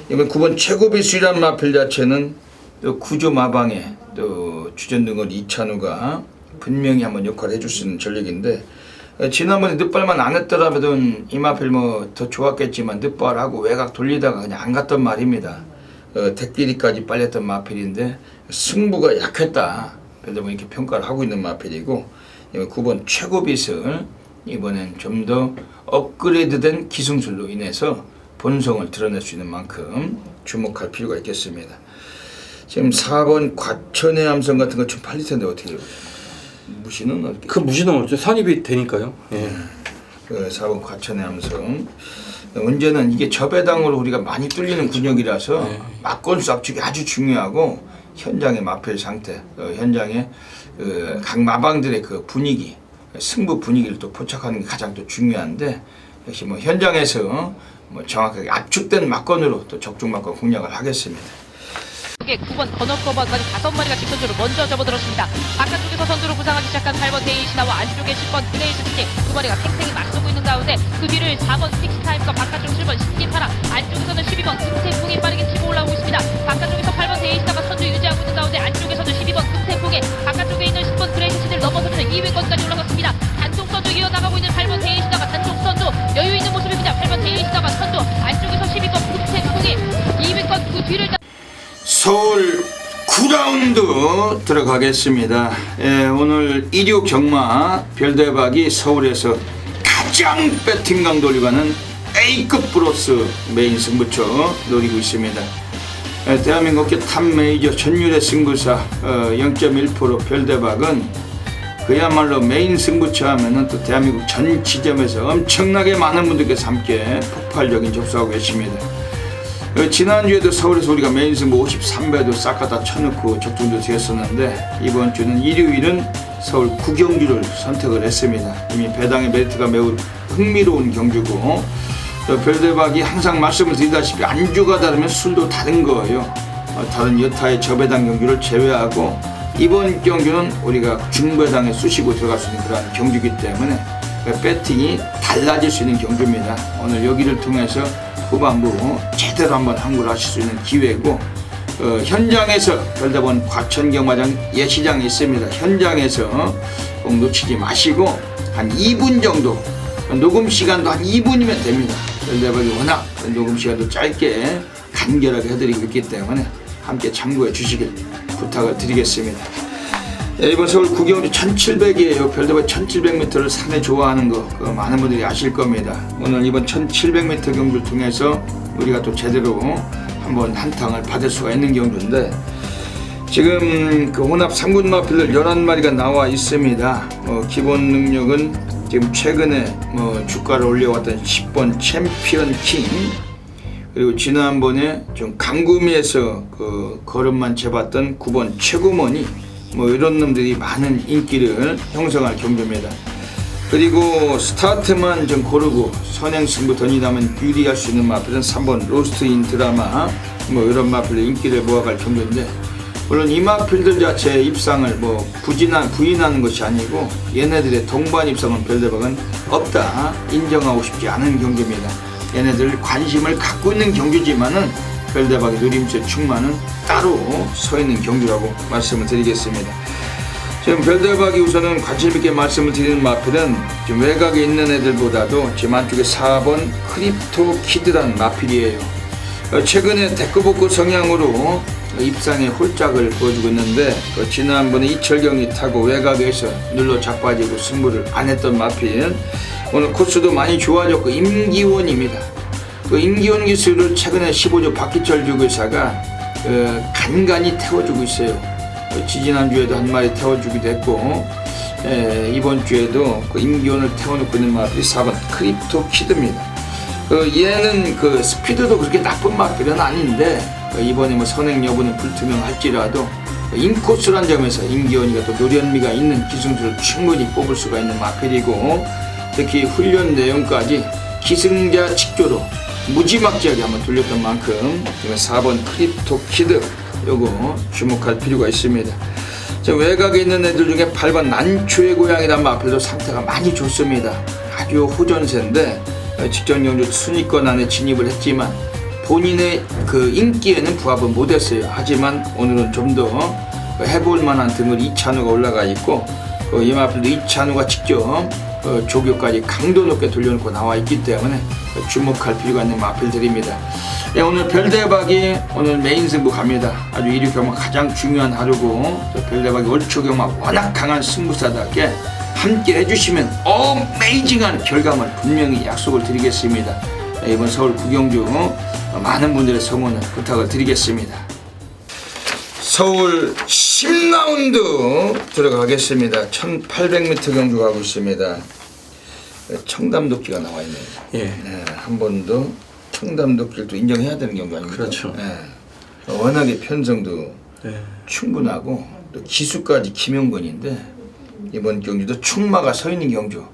[SPEAKER 1] 이번 9번 최고비수이란 마필 자체는 또 구조 마방에 또 주전 등어리 이찬호가 분명히 한번 역할을 해줄 수 있는 전력인데 지난번에 늦발만 안 했더라면 이 마필 뭐 더 좋았겠지만 늦발하고 외곽 돌리다가 그냥 안 갔단 말입니다. 대끼리까지 빨렸던 마필인데 승부가 약했다. 그래도 뭐 이렇게 평가를 하고 있는 마필이고 9번 최고빗을 이번엔 좀 더 업그레이드된 기승술로 인해서 본성을 드러낼 수 있는 만큼 주목할 필요가 있겠습니다. 지금 4번 과천의 함성 같은 거 좀 팔릴 텐데 어떻게 해요? 무시는 어떻게?
[SPEAKER 3] 그 무시는 어째 선입이 되니까요.
[SPEAKER 1] 그 4번 과천의 함성 문제는 이게 저배당으로 우리가 많이 뚫리는 근육이라서 막권수 압축이 아주 중요하고 현장의 마필 상태, 현장의 각 마방들의 그 분위기, 승부 분위기를 또 포착하는 게 가장 또 중요한데 역시 뭐 현장에서 뭐 정확하게 압축된 막권으로 또 적중 막권 공략을 하겠습니다.
[SPEAKER 4] 9번 건너커버까지 5마리가 직선주로 먼저 접어들었습니다. 바깥쪽에서 선두로 부상하기 시작한 8번 데이시나와 안쪽에 10번 그레이스티 2마리가 팽팽히 맞서고 있는 가운데 그 뒤를 4번 스틱스타임과 바깥쪽 7번 신기파랑 안쪽에서는 12번 금태풍이 빠르게 치고 올라오고 있습니다. 바깥쪽에서 8번 데이시나가 선두 유지하고 있는 가운데 안쪽에서는 12번 금태풍이
[SPEAKER 1] 서울 9라운드 들어가겠습니다. 오늘 1류 경마 별대박이 서울에서 가장 배팅 강도를 가는 A급 브로스 메인 승부처 노리고 있습니다. 대한민국의 탑 메이저 전율의 승부사 0.1% 별대박은 그야말로 메인 승부처 하면은 또 대한민국 전 지점에서 엄청나게 많은 분들께서 함께 폭발적인 접수하고 계십니다. 지난주에도 서울에서 우리가 메인 승부 53배도 싹 갖다 쳐놓고 적중도 되었었는데 이번 주는 일요일은 서울 9경주를 선택을 했습니다. 이미 배당의 메리트가 매우 흥미로운 경주고 또 별대박이 항상 말씀을 드리다시피 안주가 다르면 술도 다른 거예요. 다른 여타의 저배당 경주를 제외하고 이번 경주는 우리가 중배당에 쑤시고 들어갈 수 있는 그런 경주이기 때문에 배팅이 달라질 수 있는 경주입니다. 오늘 여기를 통해서 후반부 제대로 한번 항구를 하실 수 있는 기회고 현장에서 별대본 과천경마장 예시장이 있습니다. 현장에서 꼭 놓치지 마시고 한 2분 정도 녹음 시간도 한 2분이면 됩니다. 별대박이 워낙 녹음 시간도 짧게 간결하게 해드리고 있기 때문에 함께 참고해 주시길 부탁을 드리겠습니다. 이번 서울 9경주 1700이에요. 별대박 1700m를 상당히 좋아하는 거 많은 분들이 아실 겁니다. 오늘 이번 1700m 경주를 통해서 우리가 또 제대로 한번 한탕을 받을 수가 있는 경주인데 지금 그 혼합 3군 마필들 11마리가 나와 있습니다. 기본 능력은 지금 최근에 주가를 올려왔던 10번 챔피언 킹 그리고 지난번에 좀 강구미에서 그 걸음만 재봤던 9번 최고머니 이런 놈들이 많은 인기를 형성할 경주입니다. 그리고 스타트만 좀 고르고 선행승부 던지다면 유리할 수 있는 마필은 3번 로스트인 드라마 이런 마필의 인기를 모아갈 경주인데 물론 이 마필들 자체의 입상을 부인하는 것이 아니고 얘네들의 동반 입상은 별대박은 없다 인정하고 싶지 않은 경주입니다. 얘네들 관심을 갖고 있는 경주지만은 별대박의 누림세 충만은 따로 서 있는 경주라고 말씀을 드리겠습니다. 지금 별대박이 우선은 관심 있게 말씀을 드리는 마필은 지금 외곽에 있는 애들보다도 지금 안쪽에 4번 크립토 키드라는 마필이에요. 최근에 데크복구 성향으로 입상에 홀짝을 보여주고 있는데 지난번에 이철경이 타고 외곽에서 눌러 자빠지고 승부를 안 했던 마필 오늘 코스도 많이 좋아졌고 임기원입니다. 그 임기원 기수를 최근에 15조 박기철 주교사가 간간히 태워주고 있어요. 지지난주에도 한 마리 태워주기도 했고 이번 주에도 그 임기원을 태워놓고 있는 마필이 4번 크립토 키드입니다. 얘는 그 스피드도 그렇게 나쁜 마필은 아닌데 이번에 선행 여부는 불투명할지라도 인코스란 점에서 임기원이가 또 노련미가 있는 기승들을 충분히 뽑을 수가 있는 마필이고 특히 훈련 내용까지 기승자 직조로 무지막지하게 한번 돌렸던 만큼 4번 크립토 키드 요거 주목할 필요가 있습니다. 외곽에 있는 애들 중에 8번 난초의 고향이란 마필도 상태가 많이 좋습니다. 아주 호전세인데 직전 경주 순위권 안에 진입을 했지만 본인의 그 인기에는 부합을 못했어요. 하지만 오늘은 좀 더 해볼 만한 등을 이찬우가 올라가 있고 이 마필도 이찬우가 직접 조교까지 강도 높게 돌려놓고 나와 있기 때문에 주목할 필요가 있는 마필들입니다. 오늘 별대박이 오늘 메인 승부 갑니다. 아주 1위 경마 가장 중요한 하루고 별대박이 올초 경마 워낙 강한 승부사답게 함께 해주시면 어메이징한 결과물 분명히 약속을 드리겠습니다. 이번 서울 9경주 많은 분들의 성원을 부탁을 드리겠습니다. 서울 10라운드 들어가겠습니다. 1800m 경주 가고 있습니다. 청담도끼가 나와 있네요. 네, 한 번 더 청담도끼를 인정해야 되는 경우 아닙니까?
[SPEAKER 3] 그렇죠.
[SPEAKER 1] 네. 워낙에 편성도 충분하고 또 기수까지 김영건인데 이번 경주도 충마가 서 있는 경주.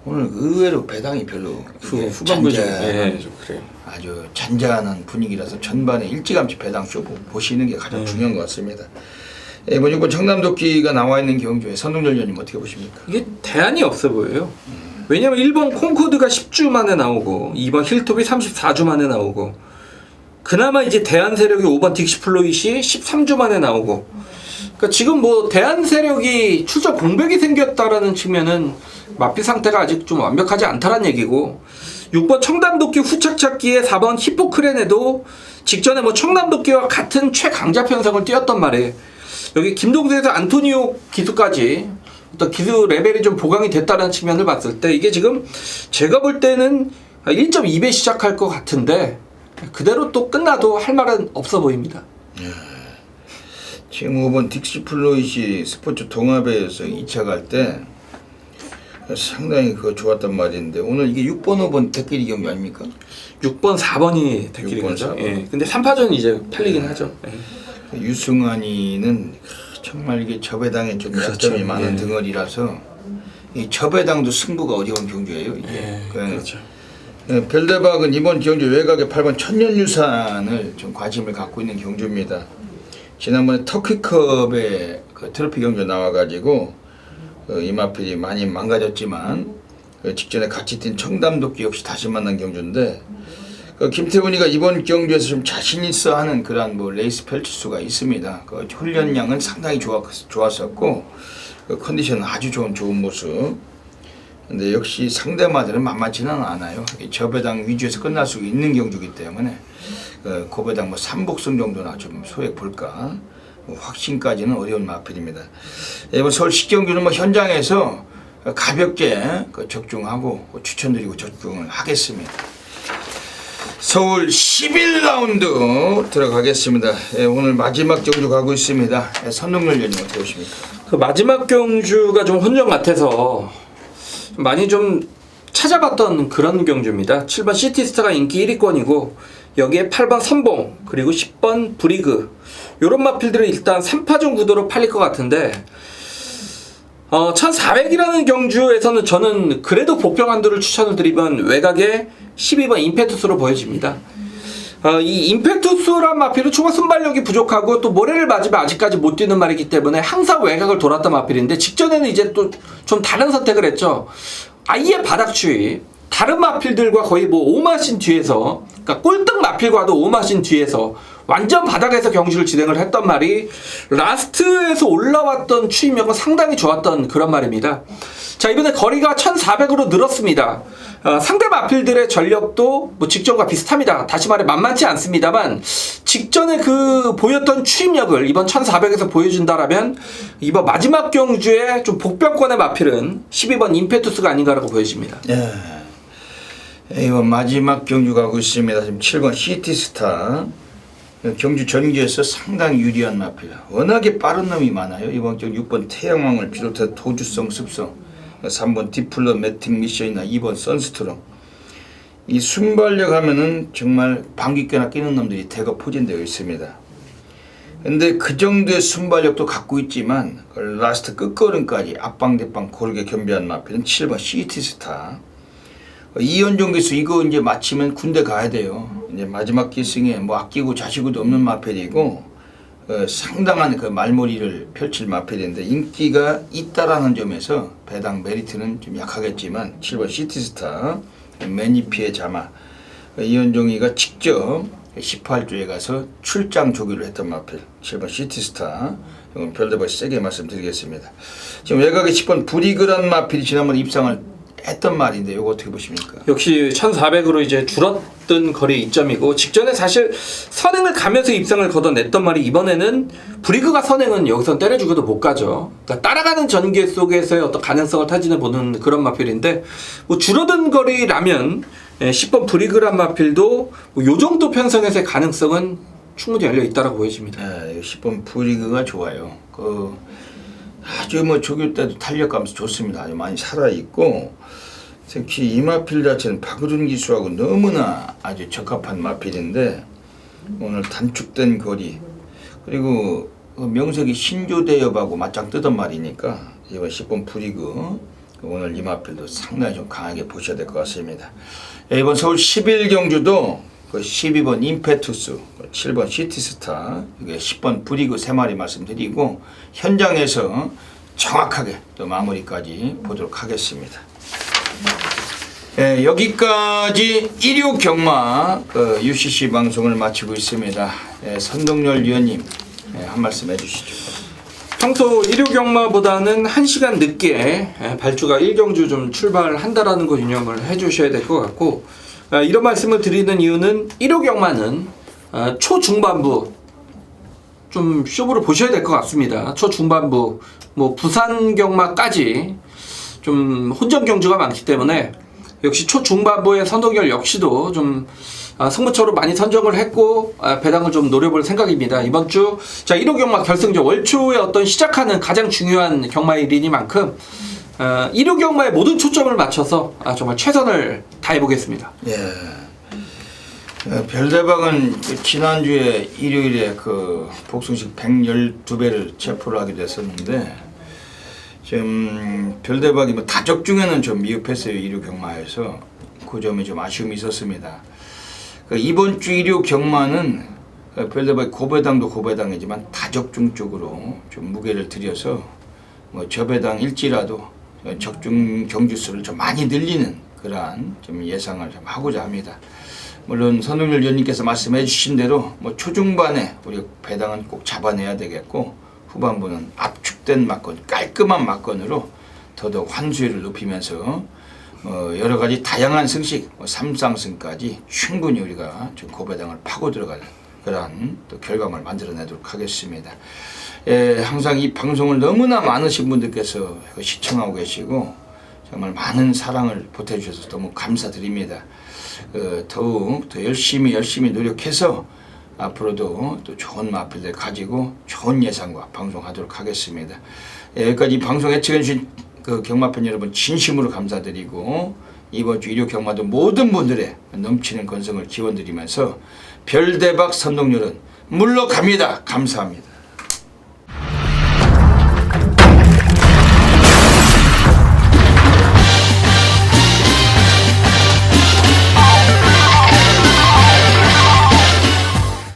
[SPEAKER 1] 오늘 의외로 배당이 별로
[SPEAKER 3] 후반부 좀 그래요.
[SPEAKER 1] 아주 잔잔한 분위기라서 전반에 일찌감치 배당 쇼 보시는 게 가장 중요한 것 같습니다. 이번 6번 청담도끼가 나와 있는 경주에 선동열 위원님 어떻게 보십니까?
[SPEAKER 3] 이게 대안이 없어 보여요. 왜냐면 1번 콩코드가 10주 만에 나오고 2번 힐톱이 34주 만에 나오고 그나마 이제 대안 세력이 5번 딕시플로잇이 13주 만에 나오고 그러니까 지금 대안 세력이 출전 공백이 생겼다라는 측면은 마필 상태가 아직 좀 완벽하지 않다는 얘기고 6번 청담도끼 후착 찾기에 4번 히포크렌에도 직전에 뭐 청남도끼와 같은 최강자 편성을 띄웠단 말이에요. 여기 김동수에서 안토니오 기수까지 어떤 기수 레벨이 좀 보강이 됐다는 측면을 봤을 때 이게 지금 제가 볼 때는 1.2배 시작할 것 같은데 그대로 또 끝나도 할 말은 없어 보입니다.
[SPEAKER 1] 지금 5번 딕시 플로이시 스포츠 동아배에서 2차 갈 때 상당히 그거 좋았단 말인데 오늘 이게 6번 5번 대끼리 경기 아닙니까?
[SPEAKER 3] 6번 4번이 대끼리
[SPEAKER 1] 6번,
[SPEAKER 3] 거죠.
[SPEAKER 1] 4번.
[SPEAKER 3] 예. 근데 3파전이 이제 팔리긴 하죠. 예.
[SPEAKER 1] 유승환이는 정말 이게 접배당에 좀 약점이 많은 덩어리라서 이 접배당도 승부가 어려운 경주예요. 이게.
[SPEAKER 3] 그렇죠.
[SPEAKER 1] 벨데박은 이번 경주 외곽의 8번 천년유산을 좀 관심을 갖고 있는 경주입니다. 지난번에 터키컵에 그 트로피 경주 나와가지고 이마필이 많이 망가졌지만 직전에 같이 뛴 청담도끼 역시 다시 만난 경주인데 김태훈이가 이번 경주에서 좀 자신 있어 하는 그런 뭐 레이스 펼칠 수가 있습니다. 그 훈련량은 상당히 좋았었고 컨디션은 아주 좋은 모습. 근데 역시 상대마들은 만만치는 않아요. 저배당 위주에서 끝날 수 있는 경주이기 때문에 고배당 뭐 3복승 정도나 좀 소액 볼까 확신까지는 어려운 마필입니다. 이번 서울 식경주는 뭐 현장에서 가볍게 적중하고 추천드리고 적중을 하겠습니다. 서울 11라운드 들어가겠습니다. 오늘 마지막 경주 가고 있습니다. 선동열 위원님 어떻게 보십니까?
[SPEAKER 3] 그 마지막 경주가 좀 혼전 같아서 많이 좀 찾아봤던 그런 경주입니다. 7번 시티스타가 인기 1위권이고 여기에 8번 선봉 그리고 10번 브리그 요런 마필들은 일단 3파전 구도로 팔릴 것 같은데 1400이라는 경주에서는 저는 그래도 복병 한도를 추천을 드리면 외곽에 12번 임페투스로 보여집니다. 이 임페투스란 마필은 초반 순발력이 부족하고 또 모래를 맞으면 아직까지 못 뛰는 말이기 때문에 항상 외곽을 돌았던 마필인데 직전에는 이제 또 좀 다른 선택을 했죠. 아예 바닥추위 다른 마필들과 거의 뭐 5마신 뒤에서 그러니까 꼴등 마필과도 5마신 뒤에서 완전 바닥에서 경주를 진행을 했던 말이 라스트에서 올라왔던 추임력은 상당히 좋았던 그런 말입니다. 자, 이번에 거리가 1400으로 늘었습니다. 상대 마필들의 전력도 뭐 직전과 비슷합니다. 다시 말해 만만치 않습니다만 직전에 그 보였던 추임력을 이번 1400에서 보여준다라면 이번 마지막 경주에 좀 복병권의 마필은 12번 임페투스가 아닌가라고 보여집니다.
[SPEAKER 1] 이번 마지막 경주 가고 있습니다. 지금 7번 시티스타 경주 전기에서 상당히 유리한 마필. 워낙에 빠른 놈이 많아요. 이번 경주 6번 태양왕을 비롯해 도주성 습성 3번 디플러 매팅 미션이나 2번 선스트롱 이 순발력 하면은 정말 방귀깨나 끼는 놈들이 대거 포진되어 있습니다. 근데 그 정도의 순발력도 갖고 있지만 라스트 끝걸음까지 앞방대방 고르게 겸비한 마필은 7번 시티스타 이현종 기수 이거 이제 마치면 군대 가야 돼요. 이제 마지막 기승에 뭐 아끼고 자시고도 없는 마필이고 상당한 그 말머리를 펼칠 마필인데 인기가 있다라는 점에서 배당 메리트는 좀 약하겠지만 7번 시티스타 매니피의 자마 이현종이가 직접 18조에 가서 출장 조교를 했던 마필 7번 시티스타 이건 별도로 세게 말씀드리겠습니다. 지금 외곽에 10번 브리그란 마필이 지난번에 입상을 했던 말인데 이거 어떻게 보십니까?
[SPEAKER 3] 역시 1400으로 이제 줄었던 거리 이점이고 직전에 사실 선행을 가면서 입상을 걷어냈던 말이 이번에는 브리그가 선행은 여기서 때려주고도 못 가죠. 그러니까 따라가는 전개 속에서의 어떤 가능성을 타진해 보는 그런 마필인데 뭐 줄어든 거리라면 10번 브리그란 마필도 요 정도 편성에서의 가능성은 충분히 열려 있다라고 보여집니다.
[SPEAKER 1] 10번 브리그가 좋아요. 아주 뭐 조교 때도 탄력감도 좋습니다. 아주 많이 살아있고 특히 이 마필 자체는 박으준 기수하고 너무나 아주 적합한 마필인데 오늘 단축된 거리 그리고 명색이 신조대엽하고 맞짱 뜨던 말이니까 이번 10번 브리그 오늘 이 마필도 상당히 좀 강하게 보셔야 될 것 같습니다. 이번 서울 11경주도 12번 임페투스, 7번 시티스타, 10번 브리그 3마리 말씀드리고 현장에서 정확하게 또 마무리까지 보도록 하겠습니다. 여기까지 일요 경마 UCC 방송을 마치고 있습니다. 선동열 위원님 한 말씀 해주시죠.
[SPEAKER 3] 평소 1호 경마보다는 1시간 늦게 발주가 1경주 좀 출발한다라는 거 유념을 해주셔야 될 것 같고 이런 말씀을 드리는 이유는 1호 경마는 초중반부 좀 쇼부를 보셔야 될 것 같습니다. 초중반부 뭐 부산 경마까지 좀 혼전 경주가 많기 때문에 역시 초중반부의 선동열 역시도 좀 승부처로 많이 선정을 했고 배당을 좀 노려볼 생각입니다. 이번 주 자 1호 경마 결승전 월초에 어떤 시작하는 가장 중요한 경마일이니만큼 1호 경마에 모든 초점을 맞춰서 정말 최선을 다해보겠습니다.
[SPEAKER 1] 예. 별대박은 지난주에 일요일에 그 복숭식 112배를 체포를 하게 됐었는데 지금 별대박이 뭐 다적 중에는 좀 미흡했어요. 1호 경마에서 그 점에 좀 아쉬움이 있었습니다. 이번 주 1호 경마는 별대박이 고배당도 고배당이지만 다적중 쪽으로 좀 무게를 들여서 뭐 저배당 일지라도 적중 경주수를 좀 많이 늘리는 그러한 좀 예상을 좀 하고자 합니다. 물론 선동열 위원님께서 말씀해 주신 대로 뭐 초중반에 우리 배당은 꼭 잡아내야 되겠고 후반부는 압축된 막건, 깔끔한 막건으로 더더욱 환수율을 높이면서 여러 가지 다양한 승식, 3상승까지 충분히 우리가 좀 고배당을 파고 들어가는 그러한 또 결과물을 만들어내도록 하겠습니다. 항상 이 방송을 너무나 많으신 분들께서 시청하고 계시고 정말 많은 사랑을 보태주셔서 너무 감사드립니다. 더욱 더 열심히 노력해서 앞으로도 또 좋은 마필들 가지고 좋은 예상과 방송하도록 하겠습니다. 여기까지 방송 예측해주신 그 경마팬 여러분 진심으로 감사드리고 이번 주 1호 경마도 모든 분들의 넘치는 건성을 기원드리면서 별대박 선동열은 물러갑니다. 감사합니다.